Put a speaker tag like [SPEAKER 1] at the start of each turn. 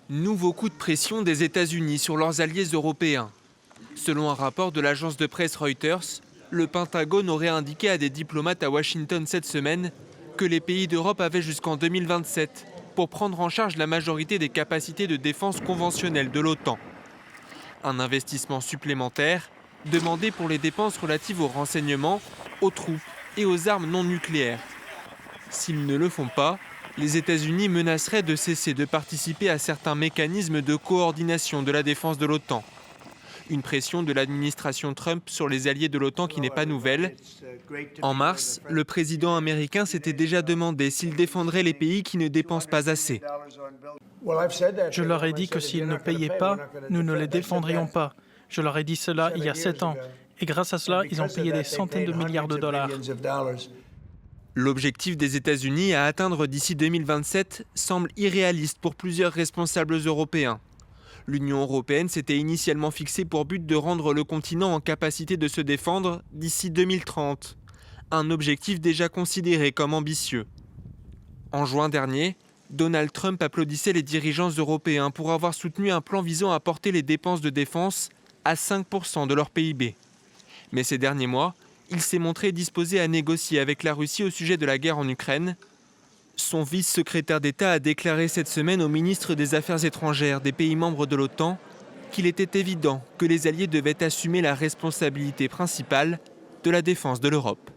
[SPEAKER 1] Nouveau coup de pression des États-Unis sur leurs alliés européens. Selon un rapport de l'agence de presse Reuters, le Pentagone aurait indiqué à des diplomates à Washington cette semaine que les pays d'Europe avaient jusqu'en 2027 pour prendre en charge la majorité des capacités de défense conventionnelles de l'OTAN. Un investissement supplémentaire demandé pour les dépenses relatives aux renseignements, aux troupes et aux armes non nucléaires. S'ils ne le font pas, les États-Unis menaceraient de cesser de participer à certains mécanismes de coordination de la défense de l'OTAN. Une pression de l'administration Trump sur les alliés de l'OTAN qui n'est pas nouvelle. En mars, le président américain s'était déjà demandé s'il défendrait les pays qui ne dépensent pas assez.
[SPEAKER 2] Je leur ai dit que s'ils ne payaient pas, nous ne les défendrions pas. Je leur ai dit cela il y a 7 ans. Et grâce à cela, ils ont payé des centaines de milliards de dollars.
[SPEAKER 1] L'objectif des États-Unis à atteindre d'ici 2027 semble irréaliste pour plusieurs responsables européens. L'Union européenne s'était initialement fixée pour but de rendre le continent en capacité de se défendre d'ici 2030, un objectif déjà considéré comme ambitieux. En juin dernier, Donald Trump applaudissait les dirigeants européens pour avoir soutenu un plan visant à porter les dépenses de défense à 5% de leur PIB. Mais ces derniers mois, il s'est montré disposé à négocier avec la Russie au sujet de la guerre en Ukraine. Son vice-secrétaire d'État a déclaré cette semaine au ministre des Affaires étrangères des pays membres de l'OTAN qu'il était évident que les alliés devaient assumer la responsabilité principale de la défense de l'Europe.